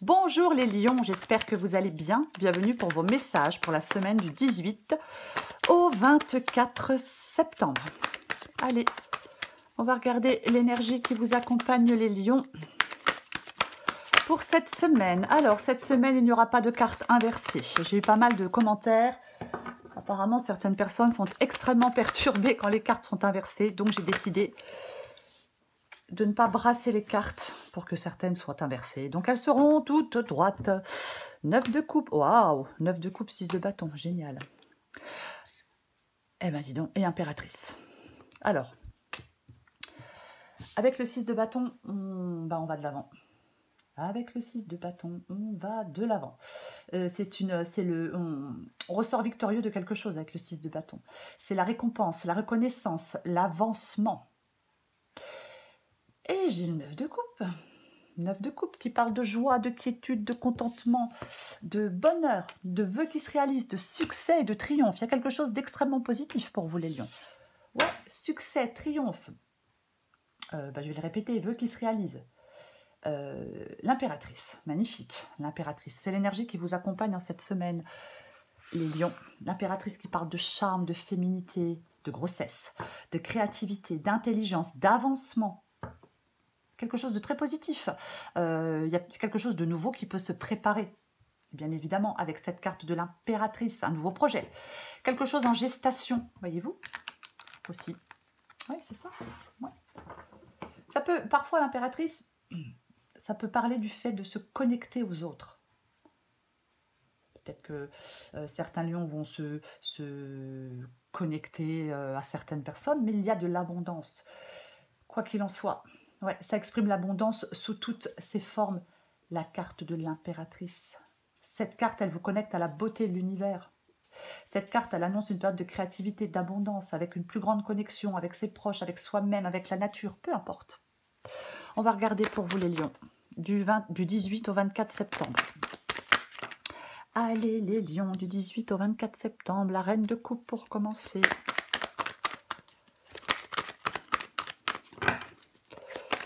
Bonjour les lions, j'espère que vous allez bien. Bienvenue pour vos messages pour la semaine du 18 au 24 septembre. Allez, on va regarder l'énergie qui vous accompagne les lions pour cette semaine. Alors, cette semaine, il n'y aura pas de carte inversée. J'ai eu pas mal de commentaires. Apparemment, certaines personnes sont extrêmement perturbées quand les cartes sont inversées. Donc, j'ai décidé de ne pas brasser les cartes pour que certaines soient inversées. Donc, elles seront toutes droites. 9 de coupe. Waouh! 9 de coupe, 6 de bâton. Génial. Eh ben, dis donc. Et impératrice. Alors, avec le 6 de bâton, on va de l'avant. Avec le 6 de bâton, on va de l'avant. On ressort victorieux de quelque chose avec le 6 de bâton. C'est la récompense, la reconnaissance, l'avancement. Et j'ai le 9 de coupe. 9 de coupe qui parle de joie, de quiétude, de contentement, de bonheur, de vœux qui se réalisent, de succès et de triomphe. Il y a quelque chose d'extrêmement positif pour vous les lions. Ouais, succès, triomphe. Je vais le répéter, vœux qui se réalisent. L'impératrice, magnifique. L'impératrice, c'est l'énergie qui vous accompagne en cette semaine, les lions. L'impératrice qui parle de charme, de féminité, de grossesse, de créativité, d'intelligence, d'avancement. Quelque chose de très positif. Il y a quelque chose de nouveau qui peut se préparer. Bien évidemment, avec cette carte de l'impératrice, un nouveau projet. Quelque chose en gestation, voyez-vous, aussi. Oui, c'est ça. Ouais. Ça peut, parfois, l'impératrice, ça peut parler du fait de se connecter aux autres. Peut-être que certains lions vont se connecter à certaines personnes, mais il y a de l'abondance. Quoi qu'il en soit, ouais, ça exprime l'abondance sous toutes ses formes. La carte de l'impératrice. Cette carte, elle vous connecte à la beauté de l'univers. Cette carte, elle annonce une période de créativité, d'abondance, avec une plus grande connexion avec ses proches, avec soi-même, avec la nature, peu importe. On va regarder pour vous les lions, du 18 au 24 septembre. Allez les lions, du 18 au 24 septembre, la reine de coupe pour commencer.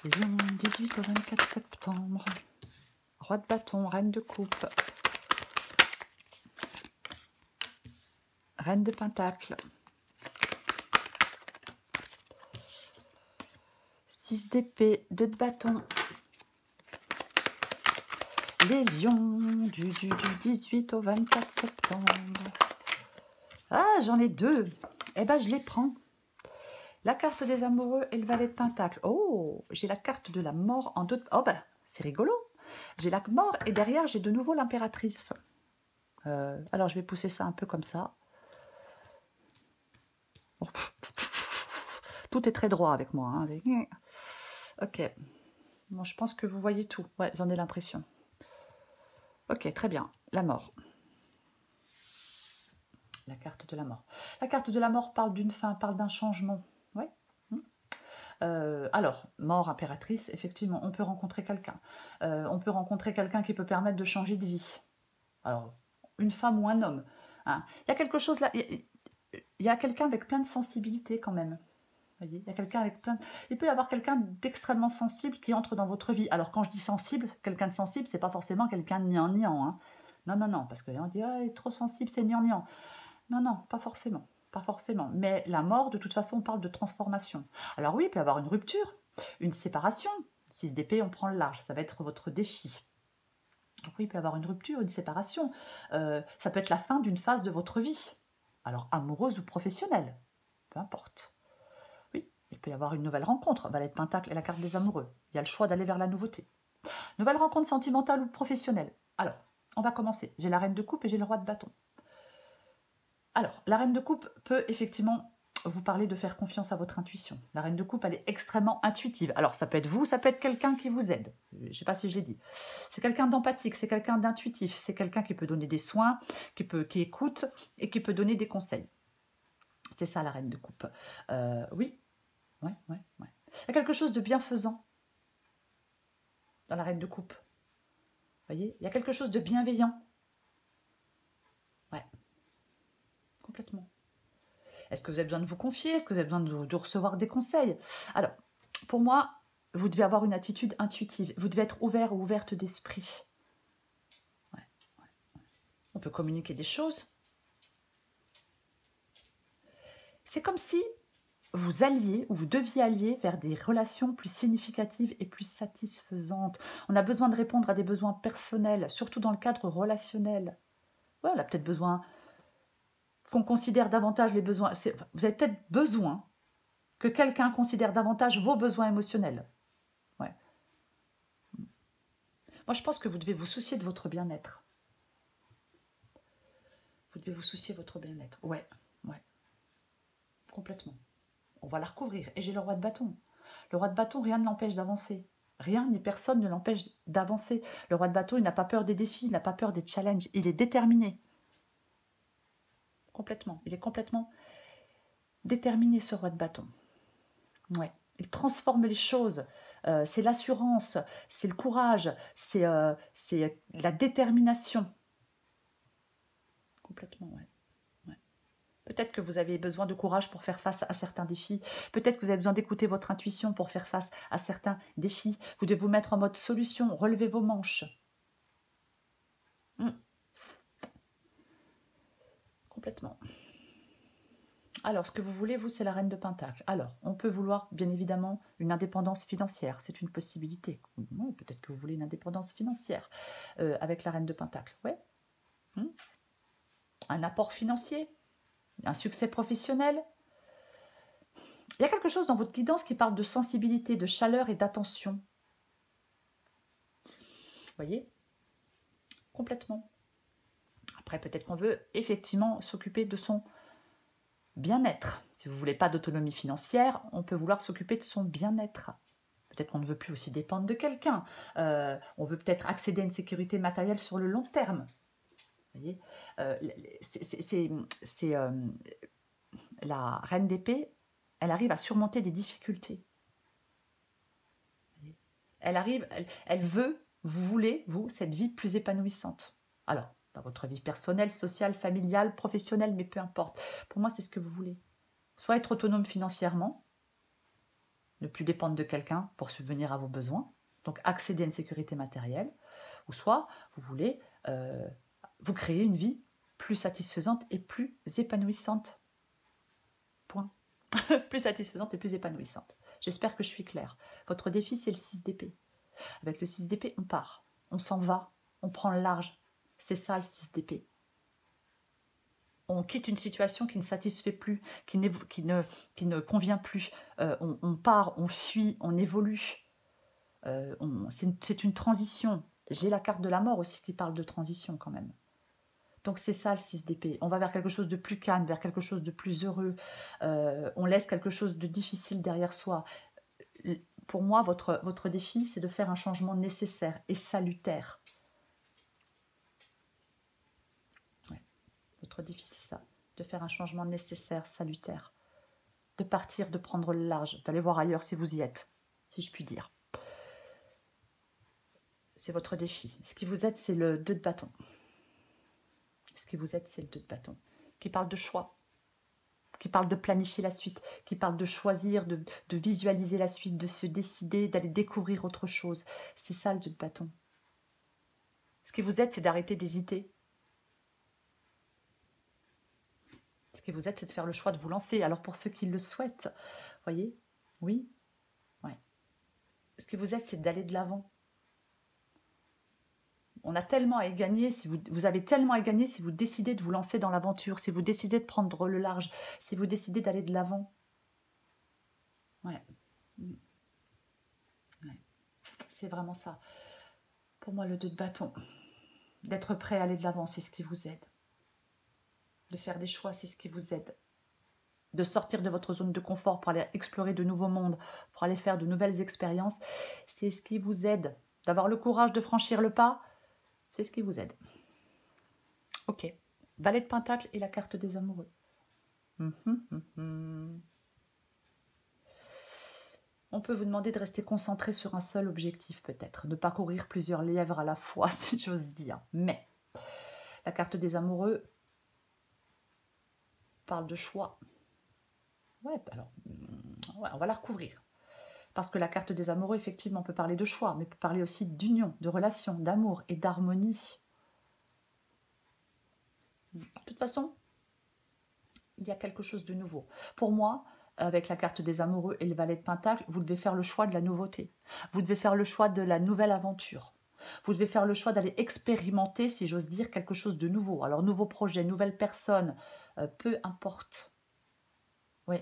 Lion, 18 au 24 septembre. Roi de bâton, reine de coupe. Reine de pentacle. 6 d'épée, 2 de bâton. Les lions du 18 au 24 septembre. Ah, j'en ai 2. Eh ben, je les prends. La carte des amoureux et le valet de pentacle. Oh, j'ai la carte de la mort en 2. Oh, ben, c'est rigolo. J'ai la mort et derrière, j'ai de nouveau l'impératrice. Alors, je vais pousser ça un peu comme ça. Oh. Tout est très droit avec moi. Hein. Ok. Bon, je pense que vous voyez tout. Ouais, j'en ai l'impression. Ok, très bien. La mort. La carte de la mort. La carte de la mort parle d'une fin, parle d'un changement. Ouais. Alors, mort, impératrice, effectivement, on peut rencontrer quelqu'un. On peut rencontrer quelqu'un qui peut permettre de changer de vie. Alors, une femme ou un homme. Hein. Il y a quelque chose là. Il y a quelqu'un avec plein de sensibilité quand même. Voyez, il y a quelqu'un avec plein. Il peut y avoir quelqu'un d'extrêmement sensible qui entre dans votre vie. Alors quand je dis sensible, quelqu'un de sensible, c'est pas forcément quelqu'un de niant. Hein. Non, non, non, parce qu'on dit ah, il est trop sensible, c'est niant. Non, non, pas forcément, pas forcément. Mais la mort, de toute façon, on parle de transformation. Alors oui, il peut y avoir une rupture, une séparation. 6 d'épée, on prend le large, ça va être votre défi. Donc oui, il peut y avoir une rupture, une séparation. Ça peut être la fin d'une phase de votre vie. Alors amoureuse ou professionnelle, peu importe. Il peut y avoir une nouvelle rencontre, valet de pentacle et la carte des amoureux. Il y a le choix d'aller vers la nouveauté. Nouvelle rencontre sentimentale ou professionnelle. Alors, on va commencer. J'ai la reine de coupe et j'ai le roi de bâton. Alors, la reine de coupe peut effectivement vous parler de faire confiance à votre intuition. La reine de coupe, elle est extrêmement intuitive. Alors, ça peut être vous, ça peut être quelqu'un qui vous aide. Je ne sais pas si je l'ai dit. C'est quelqu'un d'empathique, c'est quelqu'un d'intuitif, c'est quelqu'un qui peut donner des soins, qui écoute et qui peut donner des conseils. C'est ça, la reine de coupe. Oui. Ouais. Il y a quelque chose de bienfaisant dans la reine de coupe. Vous voyez, il y a quelque chose de bienveillant. Ouais. Complètement. Est-ce que vous avez besoin de vous confier? Est-ce que vous avez besoin de recevoir des conseils? Alors, pour moi, vous devez avoir une attitude intuitive. Vous devez être ouvert ou ouverte d'esprit. peut communiquer des choses. C'est comme si vous alliez ou vous deviez allier vers des relations plus significatives et plus satisfaisantes. On a besoin de répondre à des besoins personnels, surtout dans le cadre relationnel. Ouais, on a peut-être besoin qu'on considère davantage les besoins. Vous avez peut-être besoin que quelqu'un considère davantage vos besoins émotionnels. Ouais. Moi, je pense que vous devez vous soucier de votre bien-être. Vous devez vous soucier de votre bien-être. Ouais, ouais. Complètement. On va la recouvrir. Et j'ai le roi de bâton. Le roi de bâton, rien ne l'empêche d'avancer. Rien ni personne ne l'empêche d'avancer. Le roi de bâton, il n'a pas peur des défis, il n'a pas peur des challenges. Il est déterminé. Complètement. Il est complètement déterminé, ce roi de bâton. Ouais. Il transforme les choses. C'est l'assurance, c'est le courage, c'est la détermination. Complètement, ouais. Peut-être que vous avez besoin de courage pour faire face à certains défis. Peut-être que vous avez besoin d'écouter votre intuition pour faire face à certains défis. Vous devez vous mettre en mode solution, relevez vos manches. Complètement. Alors, ce que vous voulez, vous, c'est la reine de Pentacle. Alors, on peut vouloir, bien évidemment, une indépendance financière. C'est une possibilité. Peut-être que vous voulez une indépendance financière avec la reine de Pentacle. Ouais. Un apport financier, un succès professionnel. Il y a quelque chose dans votre guidance qui parle de sensibilité, de chaleur et d'attention. Vous voyez? Complètement. Après, peut-être qu'on veut effectivement s'occuper de son bien-être. Si vous ne voulez pas d'autonomie financière, on peut vouloir s'occuper de son bien-être. Peut-être qu'on ne veut plus aussi dépendre de quelqu'un. On veut peut-être accéder à une sécurité matérielle sur le long terme. Vous voyez, la reine d'épée, elle arrive à surmonter des difficultés. Elle arrive, elle veut, vous voulez, vous, cette vie plus épanouissante. Alors, dans votre vie personnelle, sociale, familiale, professionnelle, mais peu importe. Pour moi, c'est ce que vous voulez. Soit être autonome financièrement, ne plus dépendre de quelqu'un pour subvenir à vos besoins, donc accéder à une sécurité matérielle, ou soit vous voulez vous créer une vie plus satisfaisante et plus épanouissante. Point. Plus satisfaisante et plus épanouissante. J'espère que je suis claire. Votre défi, c'est le 6 d'épée. Avec le 6 d'épée, on part, on s'en va, on prend le large. C'est ça le 6 d'épée. On quitte une situation qui ne satisfait plus, qui ne convient plus. On part, on fuit, on évolue. C'est une transition. J'ai la carte de la mort aussi qui parle de transition quand même. Donc c'est ça le 6 d'épée. On va vers quelque chose de plus calme, vers quelque chose de plus heureux. On laisse quelque chose de difficile derrière soi. Pour moi, votre défi, c'est de faire un changement nécessaire et salutaire. Ouais. Votre défi, c'est ça. De faire un changement nécessaire, salutaire. De partir, de prendre le large, d'aller voir ailleurs si vous y êtes, si je puis dire. C'est votre défi. Ce qui vous aide, c'est le 2 de bâton. Ce qui vous aide, c'est le 2 de bâton. Qui parle de choix. Qui parle de planifier la suite, qui parle de choisir, de visualiser la suite, de se décider, d'aller découvrir autre chose. C'est ça le 2 de bâton. Ce qui vous aide, c'est d'arrêter d'hésiter. Ce qui vous aide, c'est de faire le choix de vous lancer. Alors pour ceux qui le souhaitent, voyez, oui, ouais. Ce qui vous aide, c'est d'aller de l'avant. On a tellement à y gagner, si vous avez tellement à y gagner si vous décidez de vous lancer dans l'aventure, si vous décidez de prendre le large, si vous décidez d'aller de l'avant. Ouais. Ouais. C'est vraiment ça. Pour moi, le 2 de bâton. D'être prêt à aller de l'avant, c'est ce qui vous aide. De faire des choix, c'est ce qui vous aide. De sortir de votre zone de confort pour aller explorer de nouveaux mondes, pour aller faire de nouvelles expériences, c'est ce qui vous aide. D'avoir le courage de franchir le pas, c'est ce qui vous aide. Ok. Valet de Pentacle et la carte des amoureux. On peut vous demander de rester concentré sur un seul objectif peut-être, de parcourir plusieurs lièvres à la fois, si j'ose dire. Mais la carte des amoureux parle de choix. Ouais, alors, ouais, on va la recouvrir. Parce que la carte des amoureux, effectivement, peut parler de choix, mais peut parler aussi d'union, de relation, d'amour et d'harmonie. De toute façon, il y a quelque chose de nouveau. Pour moi, avec la carte des amoureux et le valet de Pentacle, vous devez faire le choix de la nouveauté. Vous devez faire le choix de la nouvelle aventure. Vous devez faire le choix d'aller expérimenter, si j'ose dire, quelque chose de nouveau. Alors, nouveau projet, nouvelle personne, peu importe. Oui,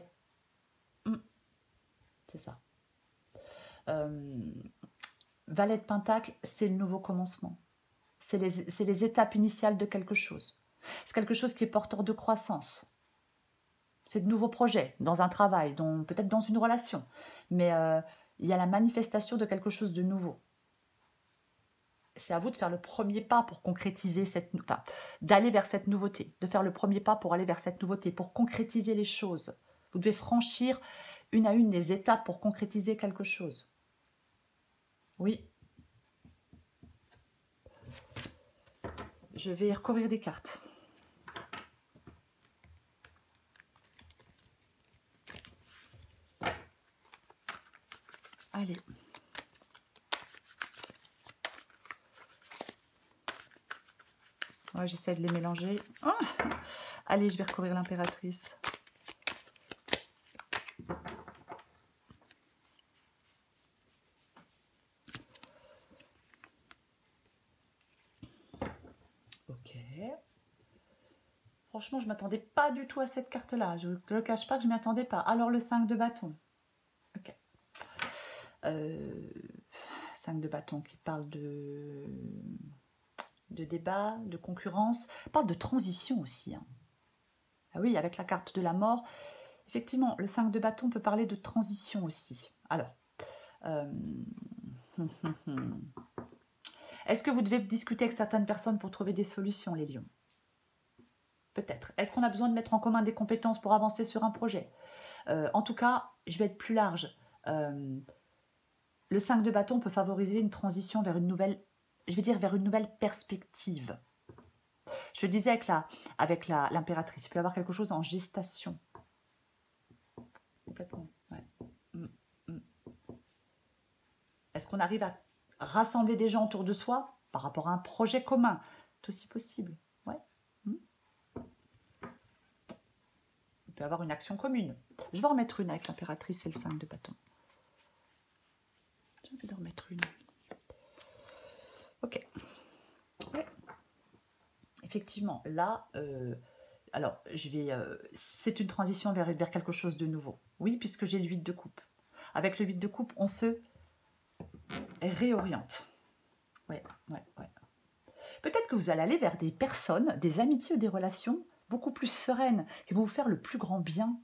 c'est ça. Valet de Pentacle, c'est le nouveau commencement. C'est les étapes initiales de quelque chose. C'est quelque chose qui est porteur de croissance. C'est de nouveaux projets, dans un travail, peut-être dans une relation. Mais il y a la manifestation de quelque chose de nouveau. C'est à vous de faire le premier pas pour concrétiser d'aller vers cette nouveauté, de faire le premier pas pour aller vers cette nouveauté, pour concrétiser les choses. Vous devez franchir une à une les étapes pour concrétiser quelque chose. Oui. Je vais recouvrir des cartes. Allez. Ouais, j'essaie de les mélanger. Ah, allez, je vais recouvrir l'impératrice. Ok. Franchement, je ne m'attendais pas du tout à cette carte-là. Je ne le cache pas que je ne m'y attendais pas. Alors, le 5 de bâton. Ok. 5 de bâton qui parle de débat, de concurrence, parle de transition aussi. Hein. Ah oui, avec la carte de la mort, effectivement, le 5 de bâton peut parler de transition aussi. Alors, est-ce que vous devez discuter avec certaines personnes pour trouver des solutions, les lions? Peut-être. Est-ce qu'on a besoin de mettre en commun des compétences pour avancer sur un projet? En tout cas, je vais être plus large. Le 5 de bâton peut favoriser une transition vers une nouvelle, je vais dire vers une nouvelle perspective. Je le disais avec l'impératrice, il peut y avoir quelque chose en gestation. Complètement, ouais. Est-ce qu'on arrive à rassembler des gens autour de soi par rapport à un projet commun? C'est aussi possible, ouais. Il peut y avoir une action commune. Je vais en remettre une avec l'impératrice et le 5 de bâton. J'ai envie d'en remettre une. Ok. Ouais. Effectivement, là, alors, c'est une transition vers quelque chose de nouveau. Oui, puisque j'ai le 8 de coupe. Avec le 8 de coupe, on se réoriente. Ouais. Peut-être que vous allez aller vers des personnes, des amitiés ou des relations beaucoup plus sereines, qui vont vous faire le plus grand bien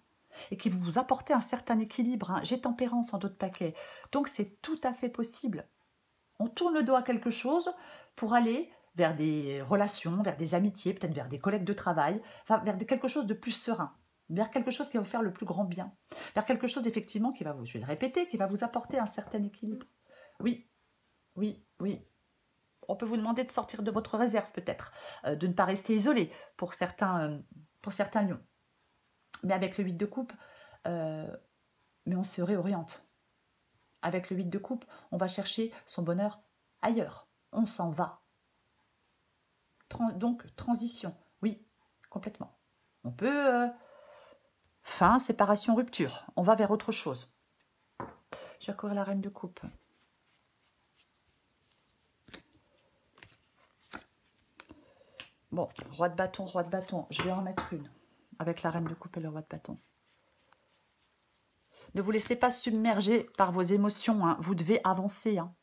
et qui vont vous apporter un certain équilibre. Hein. J'ai tempérance en d'autres paquets. Donc, c'est tout à fait possible. On tourne le dos à quelque chose pour aller vers des relations, vers des amitiés, peut-être vers des collègues de travail, enfin, vers quelque chose de plus serein, vers quelque chose qui va vous faire le plus grand bien, vers quelque chose effectivement qui va vous, je vais le répéter, qui va vous apporter un certain équilibre. Oui. On peut vous demander de sortir de votre réserve peut-être, de ne pas rester isolé pour certains lions. Mais avec le 8 de coupe, mais on se réoriente. Avec le 8 de coupe, on va chercher son bonheur ailleurs. On s'en va. Donc, transition. Oui, complètement. On peut... fin, séparation, rupture. On va vers autre chose. Je vais courir la reine de coupe. Bon, roi de bâton. Je vais en mettre une. Avec la reine de coupe et le roi de bâton. Ne vous laissez pas submerger par vos émotions. Hein. Vous devez avancer. Hein.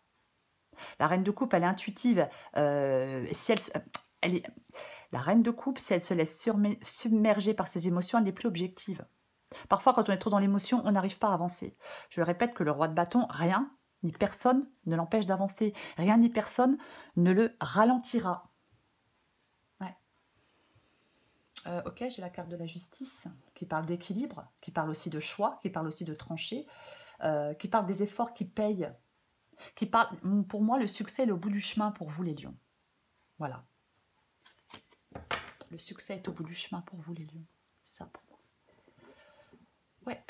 La reine de coupe, elle est intuitive. La reine de coupe, si elle se laisse submerger par ses émotions, elle n'est plus objective. Parfois, quand on est trop dans l'émotion, on n'arrive pas à avancer. Je le répète que le roi de bâton, rien ni personne ne l'empêche d'avancer. Rien ni personne ne le ralentira. Ouais. Ok, j'ai la carte de la justice qui parle d'équilibre, qui parle aussi de choix, qui parle aussi de trancher, qui parle des efforts qui payent, qui parle, pour moi, le succès est au bout du chemin pour vous les lions. Voilà. Le succès est au bout du chemin pour vous les lions. C'est ça pour moi. Ouais.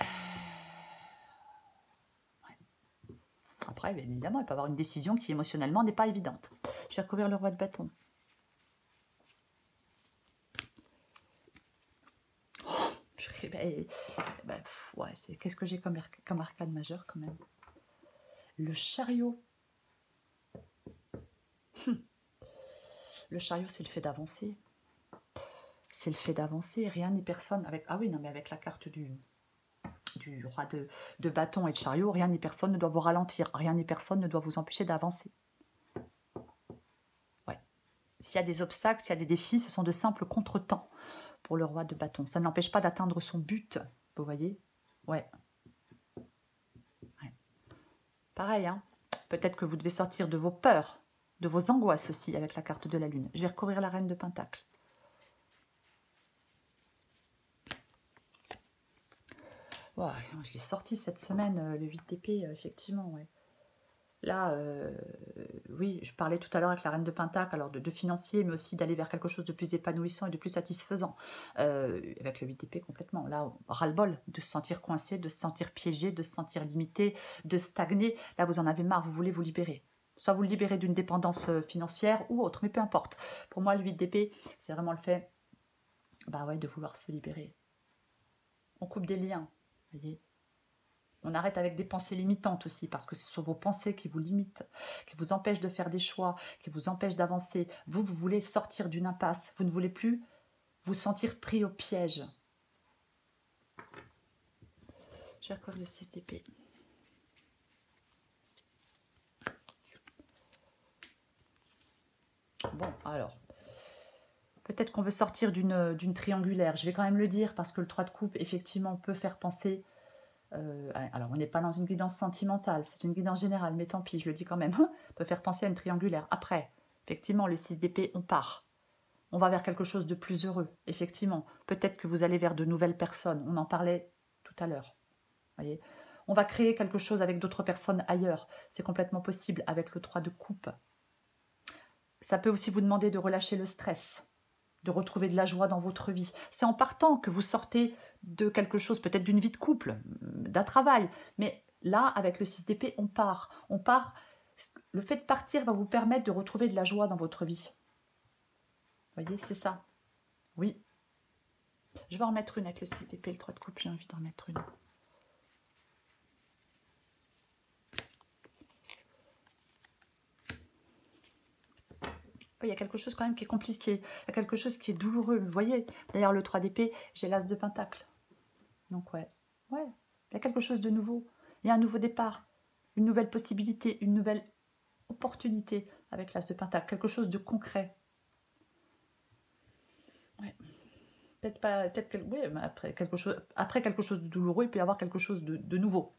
Après, bien évidemment, il peut y avoir une décision qui émotionnellement n'est pas évidente. Je vais recouvrir le roi de bâton. purée, ouais, qu'est-ce que j'ai comme arcane majeur quand même? Le chariot. Le chariot, c'est le fait d'avancer. C'est le fait d'avancer. Rien ni personne avec... Ah oui, non, mais avec la carte du roi de bâton et de chariot, rien ni personne ne doit vous ralentir. Rien ni personne ne doit vous empêcher d'avancer. Ouais. S'il y a des obstacles, s'il y a des défis, ce sont de simples contretemps pour le roi de bâton. Ça ne l'empêche pas d'atteindre son but. Vous voyez? Ouais. Pareil, hein. Peut-être que vous devez sortir de vos peurs, de vos angoisses aussi avec la carte de la lune. Je vais recouvrir la reine de Pentacle. Ouais, je l'ai sorti cette semaine, le 8 d'épée, effectivement. Ouais. Là, oui, je parlais tout à l'heure avec la reine de Pentacle, alors de financier, mais aussi d'aller vers quelque chose de plus épanouissant et de plus satisfaisant. Avec le 8 d'épée complètement. Là, ras-le-bol de se sentir coincé, de se sentir piégé, de se sentir limité, de stagner. Là, vous en avez marre, vous voulez vous libérer. Soit vous le libérez d'une dépendance financière ou autre, mais peu importe. Pour moi, le 8 d'épée, c'est vraiment le fait ouais, de vouloir se libérer. On coupe des liens, vous voyez. On arrête avec des pensées limitantes aussi, parce que ce sont vos pensées qui vous limitent, qui vous empêchent de faire des choix, qui vous empêchent d'avancer. Vous voulez sortir d'une impasse. Vous ne voulez plus vous sentir pris au piège. Je vais recouvrir le 6 d'épée. Bon, alors, peut-être qu'on veut sortir d'une triangulaire. Je vais quand même le dire, parce que le 3 de coupe, effectivement, peut faire penser... alors, on n'est pas dans une guidance sentimentale, c'est une guidance générale, mais tant pis, je le dis quand même. On peut faire penser à une triangulaire. Après, effectivement, le 6 d'épée, on part. On va vers quelque chose de plus heureux, effectivement. Peut-être que vous allez vers de nouvelles personnes. On en parlait tout à l'heure. Voyez, on va créer quelque chose avec d'autres personnes ailleurs. C'est complètement possible avec le 3 de coupe. Ça peut aussi vous demander de relâcher le stress, de retrouver de la joie dans votre vie. C'est en partant que vous sortez de quelque chose, peut-être d'une vie de couple, d'un travail. Mais là, avec le 6 d'épée, on part. On part. Le fait de partir va vous permettre de retrouver de la joie dans votre vie. Vous voyez, c'est ça. Oui. Je vais en remettre une avec le 6 d'épée, le 3 de coupe, j'ai envie d'en remettre une. Il y a quelque chose quand même qui est compliqué, il y a quelque chose qui est douloureux, vous voyez. D'ailleurs, le 3 d'épée, j'ai l'as de pentacle. Donc ouais, il y a quelque chose de nouveau. Il y a un nouveau départ, une nouvelle possibilité, une nouvelle opportunité avec l'as de pentacle, quelque chose de concret. Ouais. Peut-être pas, oui, mais après quelque chose de douloureux, il peut y avoir quelque chose de nouveau.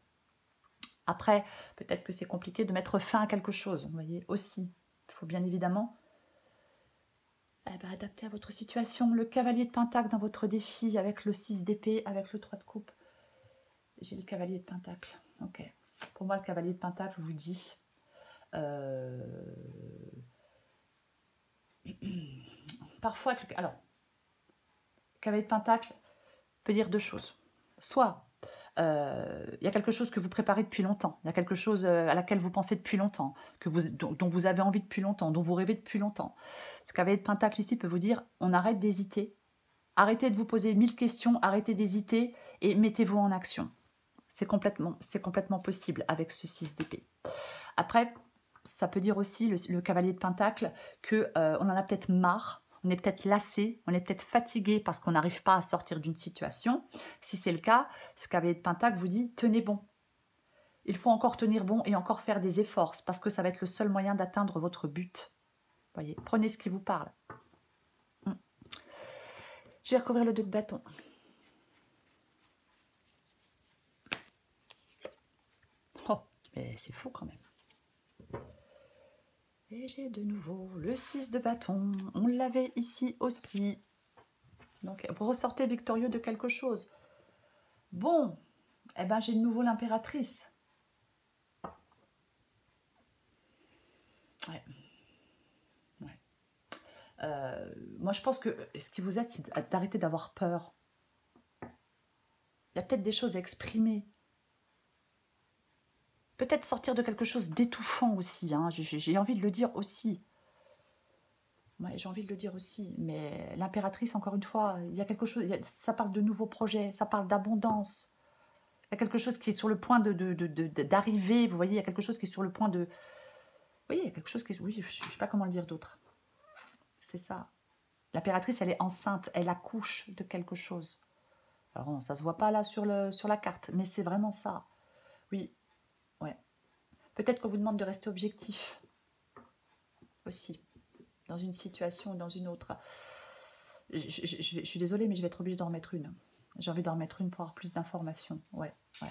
Après, peut-être que c'est compliqué de mettre fin à quelque chose, vous voyez, aussi. Il faut bien évidemment adapter à votre situation. Le cavalier de pentacle dans votre défi, avec le 6 d'épée, avec le 3 de coupe. J'ai le cavalier de pentacle. Ok. Pour moi, le cavalier de pentacle vous dit... Parfois, alors, le cavalier de pentacle peut dire deux choses. Soit, il y a quelque chose que vous préparez depuis longtemps, il y a quelque chose à laquelle vous pensez depuis longtemps, dont vous avez envie depuis longtemps, dont vous rêvez depuis longtemps. Ce cavalier de pentacle ici peut vous dire, on arrête d'hésiter, arrêtez de vous poser 1000 questions, arrêtez d'hésiter et mettez-vous en action. C'est complètement possible avec ce 6 d'épée. Après, ça peut dire aussi, le cavalier de pentacle, qu'on en a peut-être marre, on est peut-être lassé, on est peut-être fatigué parce qu'on n'arrive pas à sortir d'une situation. Si c'est le cas, ce cavalier de pentacle vous dit, tenez bon. Il faut encore tenir bon et encore faire des efforts, parce que ça va être le seul moyen d'atteindre votre but. Voyez, prenez ce qui vous parle. Je vais recouvrir le 2 de bâton. Oh, mais c'est fou quand même. Et j'ai de nouveau le 6 de bâton. On l'avait ici aussi. Donc, vous ressortez victorieux de quelque chose. Bon, eh ben, j'ai de nouveau l'impératrice. Ouais. Moi, je pense que ce qui vous aide, c'est d'arrêter d'avoir peur. Il y a peut-être des choses à exprimer. Peut-être sortir de quelque chose d'étouffant aussi. Hein. J'ai envie de le dire aussi. Ouais, j'ai envie de le dire aussi, mais l'impératrice, encore une fois, il y a quelque chose, ça parle de nouveaux projets, ça parle d'abondance. Il y a quelque chose qui est sur le point d'arriver, vous voyez, il y a quelque chose qui est sur le point de... Oui, il y a quelque chose qui est... Oui, je ne sais pas comment le dire d'autre. C'est ça. L'impératrice, elle est enceinte, elle accouche de quelque chose. Alors, non, ça ne se voit pas là sur la carte, mais c'est vraiment ça. Oui, ouais. Peut-être qu'on vous demande de rester objectif aussi, dans une situation ou dans une autre. Je suis désolée, mais je vais être obligée d'en remettre une. J'ai envie d'en remettre une pour avoir plus d'informations. Ouais, ouais.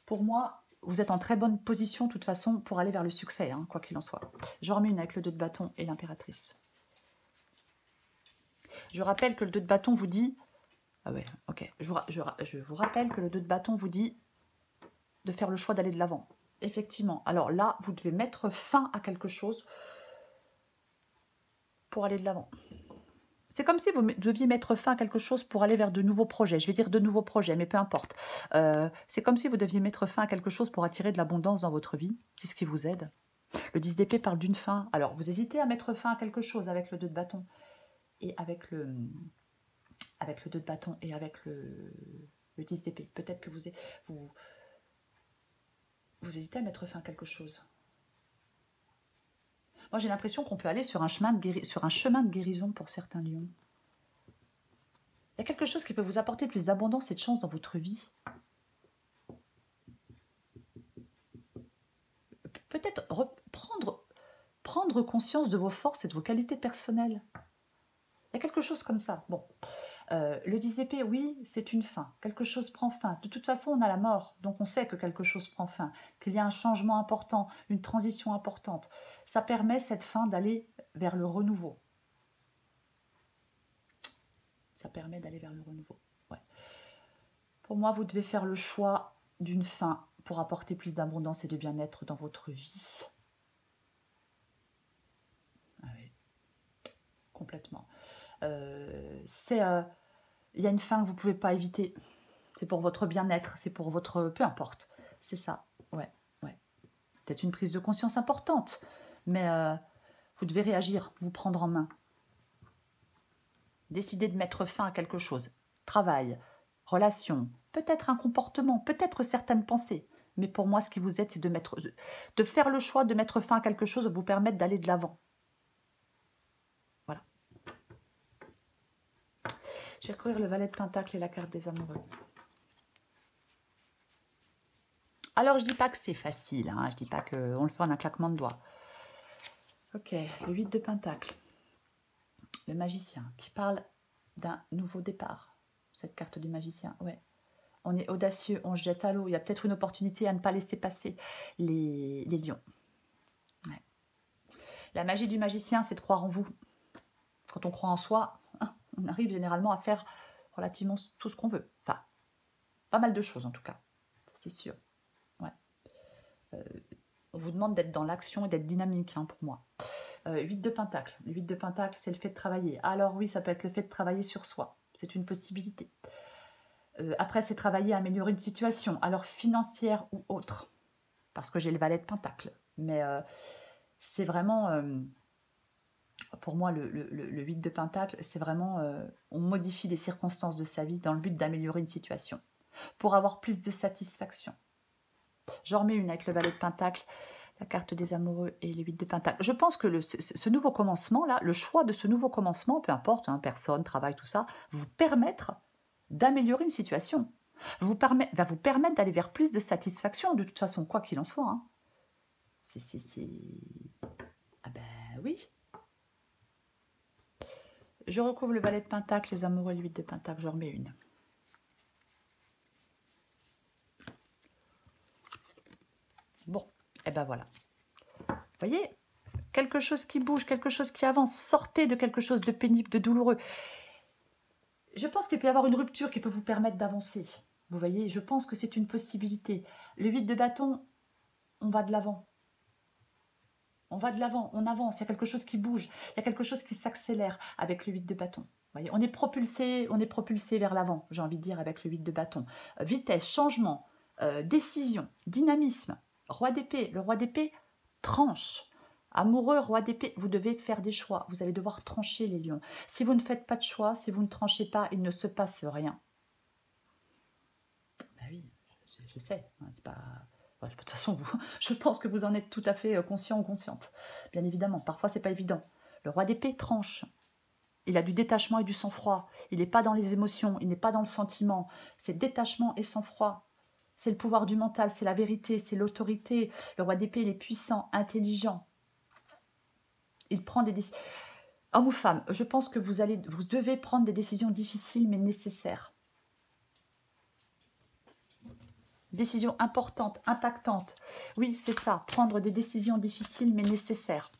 Pour moi, vous êtes en très bonne position, de toute façon, pour aller vers le succès, hein, quoi qu'il en soit. Je remets une avec le 2 de bâton et l'impératrice. Je rappelle que le 2 de bâton vous dit... Ah ouais, ok. Je vous rappelle que le 2 de bâton vous dit de faire le choix d'aller de l'avant. Effectivement. Alors là, vous devez mettre fin à quelque chose pour aller de l'avant. C'est comme si vous deviez mettre fin à quelque chose pour aller vers de nouveaux projets. Je vais dire de nouveaux projets, mais peu importe. C'est comme si vous deviez mettre fin à quelque chose pour attirer de l'abondance dans votre vie. C'est ce qui vous aide. Le 10 d'épée parle d'une fin. Alors, vous hésitez à mettre fin à quelque chose avec le 2 de bâton et avec le 2 de bâton et avec le 10 d'épée. Peut-être que vous hésitez à mettre fin à quelque chose. Moi, j'ai l'impression qu'on peut aller sur un chemin de guérison pour certains lions. Il y a quelque chose qui peut vous apporter plus d'abondance et de chance dans votre vie. Peut-être prendre conscience de vos forces et de vos qualités personnelles. Il y a quelque chose comme ça. Bon, le 10 épée, oui, c'est une fin. Quelque chose prend fin. De toute façon, on a la mort, donc on sait que quelque chose prend fin, qu'il y a un changement important, une transition importante. Ça permet, cette fin, d'aller vers le renouveau. Ça permet d'aller vers le renouveau. Ouais. Pour moi, vous devez faire le choix d'une fin pour apporter plus d'abondance et de bien-être dans votre vie. Ah oui, complètement. Il y a une fin que vous ne pouvez pas éviter. C'est pour votre bien-être, c'est pour votre... Peu importe. C'est ça, ouais, ouais. Peut-être une prise de conscience importante, mais vous devez réagir, vous prendre en main. Décider de mettre fin à quelque chose. Travail, relation, peut-être un comportement, peut-être certaines pensées. Mais pour moi, ce qui vous aide, c'est de faire le choix de mettre fin à quelque chose, vous permettre d'aller de l'avant. Voilà. Je vais recouvrir le valet de Pentacle et la carte des amoureux. Alors, je ne dis pas que c'est facile, hein, je ne dis pas qu'on le fait en un claquement de doigts. Ok, le 8 de Pentacle. Le magicien qui parle d'un nouveau départ. Cette carte du magicien, ouais. On est audacieux, on se jette à l'eau. Il y a peut-être une opportunité à ne pas laisser passer les lions. Ouais. La magie du magicien, c'est de croire en vous. Quand on croit en soi, hein, on arrive généralement à faire relativement tout ce qu'on veut. Enfin, pas mal de choses en tout cas, c'est sûr. Ouais. On vous demande d'être dans l'action et d'être dynamique, hein, pour moi. 8 de Pentacle. Le 8 de Pentacle, c'est le fait de travailler. Alors oui, ça peut être le fait de travailler sur soi. C'est une possibilité. Après, c'est travailler à améliorer une situation, alors financière ou autre. Parce que j'ai le valet de Pentacle. Mais c'est vraiment... pour moi, le 8 de Pentacle, c'est vraiment... on modifie les circonstances de sa vie dans le but d'améliorer une situation. Pour avoir plus de satisfaction. J'en remets une avec le valet de Pentacle, la carte des amoureux et le 8 de Pentacle. Je pense que ce nouveau commencement-là, le choix de ce nouveau commencement, peu importe, hein, personne, travail, tout ça, vous permettre d'améliorer une situation. Va vous permettre d'aller vers plus de satisfaction, de toute façon, quoi qu'il en soit. Hein. Ah ben oui. Je recouvre le valet de Pentacle, les amoureux et le 8 de Pentacle, je remets une. Bon, et ben voilà. Vous voyez, quelque chose qui bouge, quelque chose qui avance. Sortez de quelque chose de pénible, de douloureux. Je pense qu'il peut y avoir une rupture qui peut vous permettre d'avancer. Vous voyez, je pense que c'est une possibilité. Le 8 de bâton, on va de l'avant. On va de l'avant, on avance, il y a quelque chose qui bouge, il y a quelque chose qui s'accélère avec le 8 de bâton. Vous voyez, on est propulsé vers l'avant, j'ai envie de dire, avec le 8 de bâton. Vitesse, changement, décision, dynamisme. Roi d'épée, le roi d'épée tranche. Amoureux, roi d'épée, vous devez faire des choix. Vous allez devoir trancher les lions. Si vous ne faites pas de choix, si vous ne tranchez pas, il ne se passe rien. Ben oui, je sais, hein, c'est pas... Ouais, de toute façon, je pense que vous en êtes tout à fait conscient ou consciente. Bien évidemment, parfois c'est pas évident. Le roi d'épée tranche. Il a du détachement et du sang-froid. Il n'est pas dans les émotions, il n'est pas dans le sentiment. C'est détachement et sang-froid. C'est le pouvoir du mental, c'est la vérité, c'est l'autorité. Le roi d'épée, il est puissant, intelligent. Il prend des décisions. Homme ou femme, je pense que vous devez prendre des décisions difficiles mais nécessaires. Décisions importantes, impactantes. Oui, c'est ça, prendre des décisions difficiles mais nécessaires.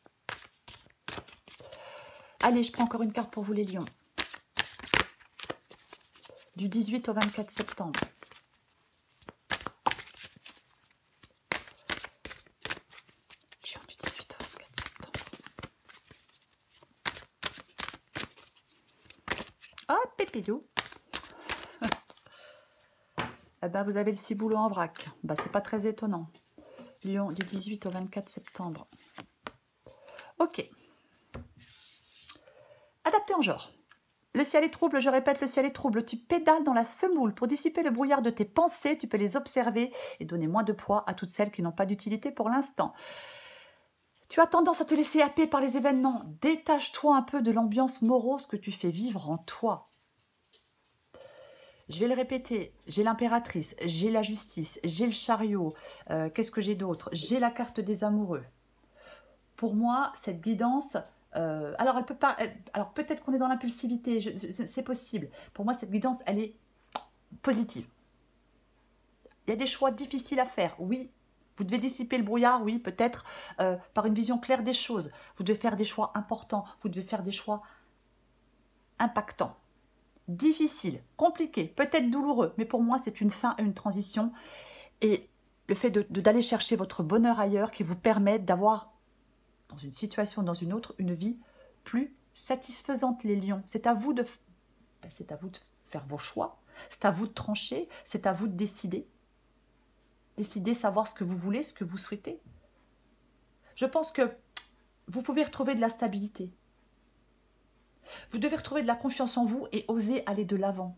Allez, je prends encore une carte pour vous les lions. Du 18 au 24 septembre. Lion du 18 au 24 septembre. Ah, pépidou. Eh ben, vous avez le ciboulot en vrac. Ben, c'est pas très étonnant. Lion du 18 au 24 septembre. Ok. Adapté en genre. Le ciel est trouble, je répète, le ciel est trouble. Tu pédales dans la semoule. Pour dissiper le brouillard de tes pensées, tu peux les observer et donner moins de poids à toutes celles qui n'ont pas d'utilité pour l'instant. Tu as tendance à te laisser happer par les événements. Détache-toi un peu de l'ambiance morose que tu fais vivre en toi. Je vais le répéter, j'ai l'impératrice, j'ai la justice, j'ai le chariot. Qu'est-ce que j'ai d'autre? J'ai la carte des amoureux. Pour moi, cette guidance... alors, elle peut pas. Alors, peut-être qu'on est dans l'impulsivité, c'est possible. Pour moi, cette guidance, elle est positive. Il y a des choix difficiles à faire, oui. Vous devez dissiper le brouillard, oui, peut-être par une vision claire des choses. Vous devez faire des choix importants, vous devez faire des choix impactants. Difficiles, compliqués, peut-être douloureux, mais pour moi, c'est une fin à une transition. Et le fait d'aller chercher votre bonheur ailleurs qui vous permet d'avoir, dans une situation, dans une autre, une vie plus satisfaisante, les lions. C'est à vous de faire vos choix, c'est à vous de trancher, c'est à vous de décider. Décider, savoir ce que vous voulez, ce que vous souhaitez. Je pense que vous pouvez retrouver de la stabilité. Vous devez retrouver de la confiance en vous et oser aller de l'avant.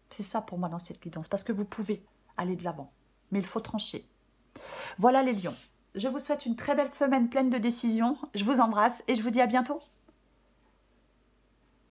C'est ça pour moi dans cette guidance, parce que vous pouvez aller de l'avant, mais il faut trancher. Voilà les lions. Je vous souhaite une très belle semaine pleine de décisions. Je vous embrasse et je vous dis à bientôt.